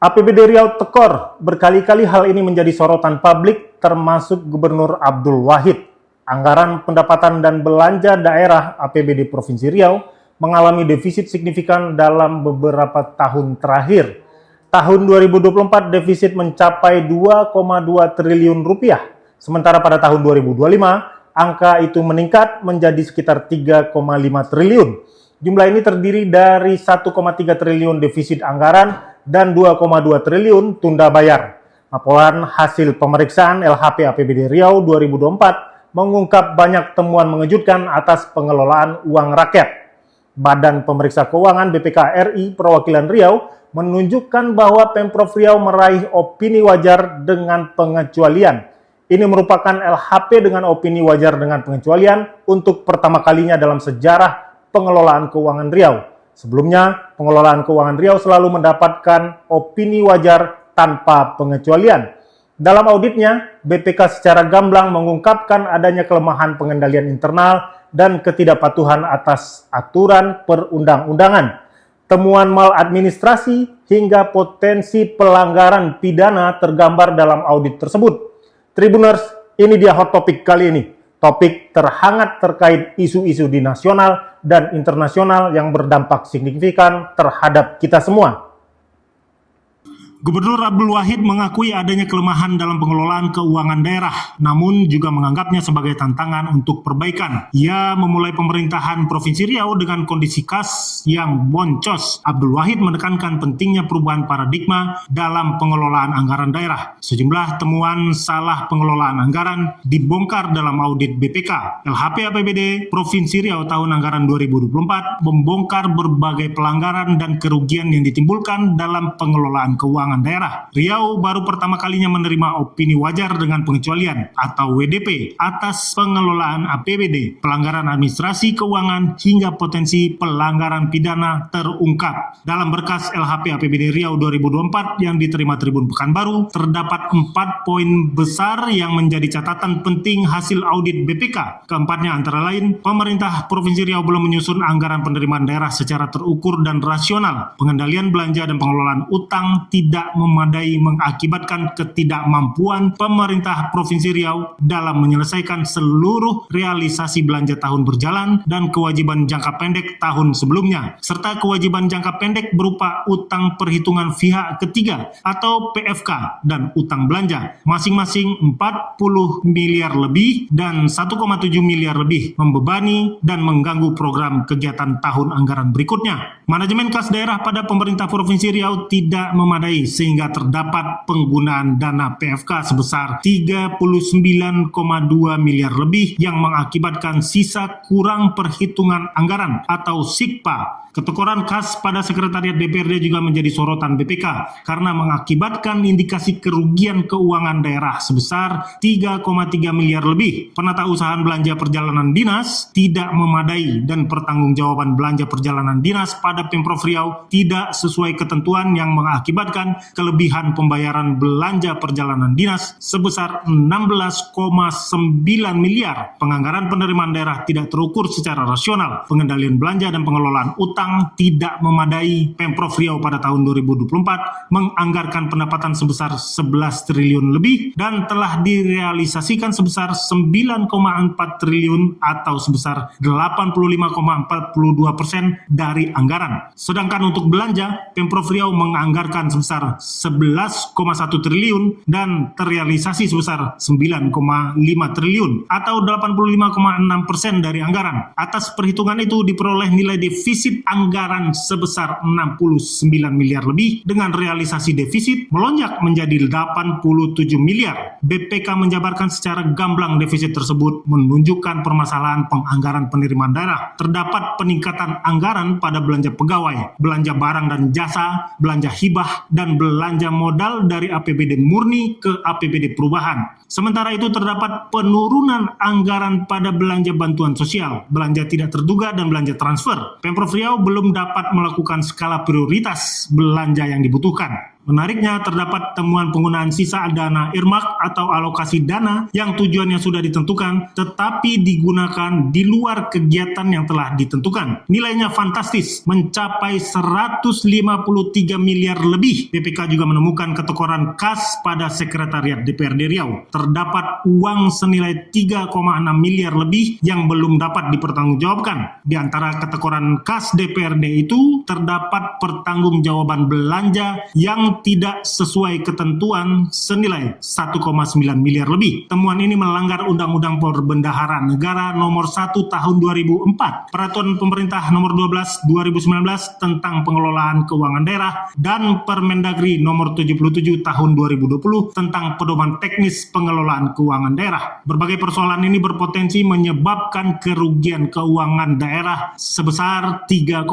APBD Riau tekor, berkali-kali hal ini menjadi sorotan publik termasuk Gubernur Abdul Wahid. Anggaran pendapatan dan belanja daerah APBD Provinsi Riau mengalami defisit signifikan dalam beberapa tahun terakhir. Tahun 2024 defisit mencapai 2,2 triliun rupiah, sementara pada tahun 2025 angka itu meningkat menjadi sekitar 3,5 triliun. Jumlah ini terdiri dari 1,3 triliun defisit anggaran dan 2,2 triliun tunda bayar. Laporan hasil pemeriksaan LHP APBD Riau 2024 mengungkap banyak temuan mengejutkan atas pengelolaan uang rakyat. Badan Pemeriksa Keuangan BPK RI Perwakilan Riau menunjukkan bahwa Pemprov Riau meraih opini wajar dengan pengecualian. Ini merupakan LHP dengan opini wajar dengan pengecualian untuk pertama kalinya dalam sejarah pengelolaan keuangan Riau. Sebelumnya, pengelolaan keuangan Riau selalu mendapatkan opini wajar tanpa pengecualian. Dalam auditnya, BPK secara gamblang mengungkapkan adanya kelemahan pengendalian internal dan ketidakpatuhan atas aturan perundang-undangan, temuan maladministrasi hingga potensi pelanggaran pidana tergambar dalam audit tersebut. Tribuners, ini dia hot topic kali ini. Topik terhangat terkait isu-isu di nasional dan internasional yang berdampak signifikan terhadap kita semua. Gubernur Abdul Wahid mengakui adanya kelemahan dalam pengelolaan keuangan daerah, namun juga menganggapnya sebagai tantangan untuk perbaikan. Ia memulai pemerintahan Provinsi Riau dengan kondisi kas yang boncos. Abdul Wahid menekankan pentingnya perubahan paradigma dalam pengelolaan anggaran daerah. Sejumlah temuan salah pengelolaan anggaran dibongkar dalam audit BPK. LHP APBD Provinsi Riau tahun anggaran 2024 membongkar berbagai pelanggaran dan kerugian yang ditimbulkan dalam pengelolaan keuangan daerah. Riau baru pertama kalinya menerima opini wajar dengan pengecualian atau WDP atas pengelolaan APBD, pelanggaran administrasi keuangan hingga potensi pelanggaran pidana terungkap. Dalam berkas LHP APBD Riau 2024 yang diterima Tribun Pekanbaru, terdapat 4 poin besar yang menjadi catatan penting hasil audit BPK. Keempatnya antara lain, pemerintah Provinsi Riau belum menyusun anggaran penerimaan daerah secara terukur dan rasional. Pengendalian belanja dan pengelolaan utang tidak memadai mengakibatkan ketidakmampuan pemerintah Provinsi Riau dalam menyelesaikan seluruh realisasi belanja tahun berjalan dan kewajiban jangka pendek tahun sebelumnya, serta kewajiban jangka pendek berupa utang perhitungan pihak ketiga atau PFK dan utang belanja, masing-masing 40 miliar lebih dan 1,7 miliar lebih, membebani dan mengganggu program kegiatan tahun anggaran berikutnya. Manajemen kas daerah pada pemerintah Provinsi Riau tidak memadai sehingga terdapat penggunaan dana PFK sebesar 39,2 miliar lebih yang mengakibatkan sisa kurang perhitungan anggaran atau SIKPA. Ketekoran kas pada Sekretariat DPRD juga menjadi sorotan BPK karena mengakibatkan indikasi kerugian keuangan daerah sebesar 3,3 miliar lebih. Penatausahaan belanja perjalanan dinas tidak memadai dan pertanggungjawaban belanja perjalanan dinas pada Pemprov Riau tidak sesuai ketentuan yang mengakibatkan kelebihan pembayaran belanja perjalanan dinas sebesar 16,9 miliar. Penganggaran penerimaan daerah tidak terukur secara rasional. Pengendalian belanja dan pengelolaan utang tidak memadai. Pemprov Riau pada tahun 2024 menganggarkan pendapatan sebesar 11 triliun lebih dan telah direalisasikan sebesar 9,4 triliun atau sebesar 85,42% dari anggaran. Sedangkan untuk belanja, Pemprov Riau menganggarkan sebesar 11,1 triliun dan terrealisasi sebesar 9,5 triliun atau 85,6% dari anggaran. Atas perhitungan itu diperoleh nilai defisit anggaran sebesar 69 miliar lebih dengan realisasi defisit melonjak menjadi 87 miliar. BPK menjabarkan secara gamblang defisit tersebut menunjukkan permasalahan penganggaran penerimaan daerah. Terdapat peningkatan anggaran pada belanja pegawai, belanja barang dan jasa, belanja hibah, dan belanja modal dari APBD murni ke APBD perubahan. Sementara itu terdapat penurunan anggaran pada belanja bantuan sosial, belanja tidak terduga, dan belanja transfer. Pemprov Riau belum dapat melakukan skala prioritas belanja yang dibutuhkan. Menariknya, terdapat temuan penggunaan sisa dana earmark atau alokasi dana yang tujuannya sudah ditentukan, tetapi digunakan di luar kegiatan yang telah ditentukan. Nilainya fantastis, mencapai 153 miliar lebih. BPK juga menemukan ketekoran kas pada Sekretariat DPRD Riau. Terdapat uang senilai 3,6 miliar lebih yang belum dapat dipertanggungjawabkan. Di antara ketekoran kas DPRD itu, terdapat pertanggungjawaban belanja yang tidak sesuai ketentuan senilai 1,9 miliar lebih. Temuan ini melanggar Undang-Undang Perbendaharaan Negara Nomor 1 Tahun 2004, Peraturan Pemerintah Nomor 12 2019 tentang Pengelolaan Keuangan Daerah, dan Permendagri Nomor 77 Tahun 2020 tentang Pedoman Teknis Pengelolaan Keuangan Daerah. Berbagai persoalan ini berpotensi menyebabkan kerugian keuangan daerah sebesar 3,3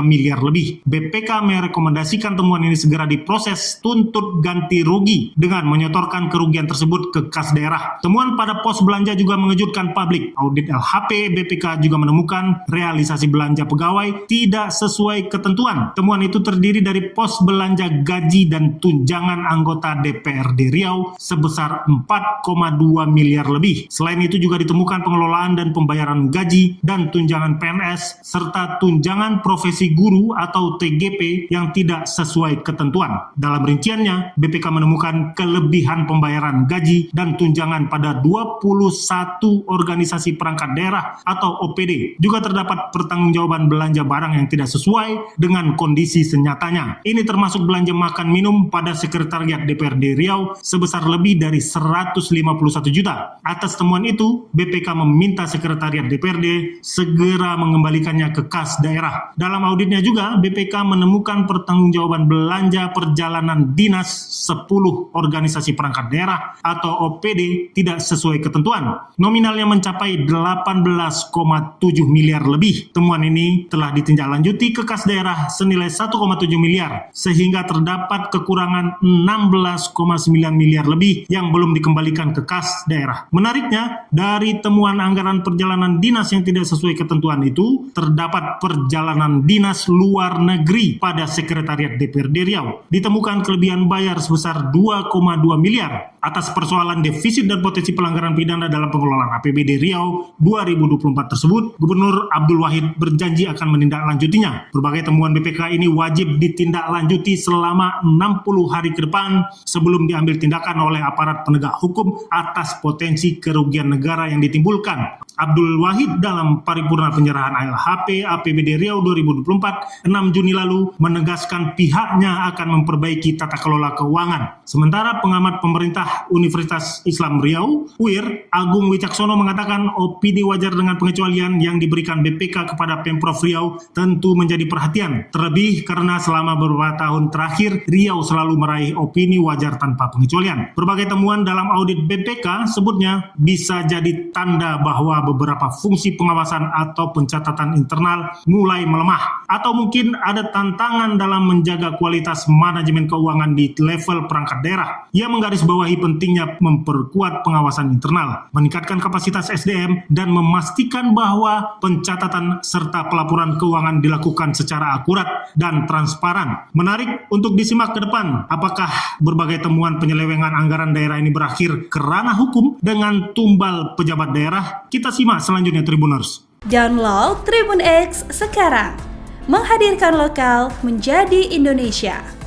miliar lebih. BPK merekomendasikan temuan ini segera diproses tuntut ganti rugi dengan menyetorkan kerugian tersebut ke kas daerah. Temuan pada pos belanja juga mengejutkan publik. Audit LHP BPK juga menemukan realisasi belanja pegawai tidak sesuai ketentuan. Temuan itu terdiri dari pos belanja gaji dan tunjangan anggota DPRD Riau sebesar 4,2 miliar lebih. Selain itu juga ditemukan pengelolaan dan pembayaran gaji dan tunjangan PNS serta tunjangan profesi guru atau TGP yang tidak sesuai ketentuan. Dalam rinciannya, BPK menemukan kelebihan pembayaran gaji dan tunjangan pada 21 organisasi perangkat daerah atau OPD. Juga terdapat pertanggungjawaban belanja barang yang tidak sesuai dengan kondisi senyatanya. Ini termasuk belanja makan minum pada Sekretariat DPRD Riau sebesar lebih dari 151 juta. Atas temuan itu, BPK meminta Sekretariat DPRD segera mengembalikannya ke kas daerah. Dalam auditnya juga, BPK menemukan pertanggungjawaban belanja perjalanan dinas 10 organisasi perangkat daerah atau OPD tidak sesuai ketentuan. Nominalnya mencapai 18,7 miliar lebih. Temuan ini telah ditindaklanjuti ke kas daerah senilai 1,7 miliar sehingga terdapat kekurangan 16,9 miliar lebih yang belum dikembalikan ke kas daerah. Menariknya, dari temuan anggaran perjalanan dinas yang tidak sesuai ketentuan itu, terdapat perjalanan dinas luar negeri pada Sekretariat DPRD Riau. Ditemukan kelebihan bayar sebesar 2,2 miliar. Atas persoalan defisit dan potensi pelanggaran pidana dalam pengelolaan APBD Riau 2024 tersebut, Gubernur Abdul Wahid berjanji akan menindaklanjutinya. Berbagai temuan BPK ini wajib ditindaklanjuti selama 60 hari ke depan sebelum diambil tindakan oleh aparat penegak hukum atas potensi kerugian negara yang ditimbulkan. Abdul Wahid dalam paripurna penyerahan LHP APBD Riau 2024 6 Juni lalu menegaskan pihaknya akan memperbaiki tata kelola keuangan. Sementara pengamat pemerintah Universitas Islam Riau, UIR, Agung Wicaksono mengatakan OPD wajar dengan pengecualian yang diberikan BPK kepada Pemprov Riau tentu menjadi perhatian. Terlebih karena selama beberapa tahun terakhir Riau selalu meraih opini wajar tanpa pengecualian. Berbagai temuan dalam audit BPK sebutnya bisa jadi tanda bahwa beberapa fungsi pengawasan atau pencatatan internal mulai melemah. Atau mungkin ada tantangan dalam menjaga kualitas manajemen keuangan di level perangkat daerah. Ia menggarisbawahi pentingnya memperkuat pengawasan internal, meningkatkan kapasitas SDM, dan memastikan bahwa pencatatan serta pelaporan keuangan dilakukan secara akurat dan transparan. Menarik untuk disimak ke depan, apakah berbagai temuan penyelewengan anggaran daerah ini berakhir ke ranah hukum dengan tumbal pejabat daerah? Kita simak selanjutnya, Tribuners. Download Tribun X sekarang, menghadirkan lokal menjadi Indonesia.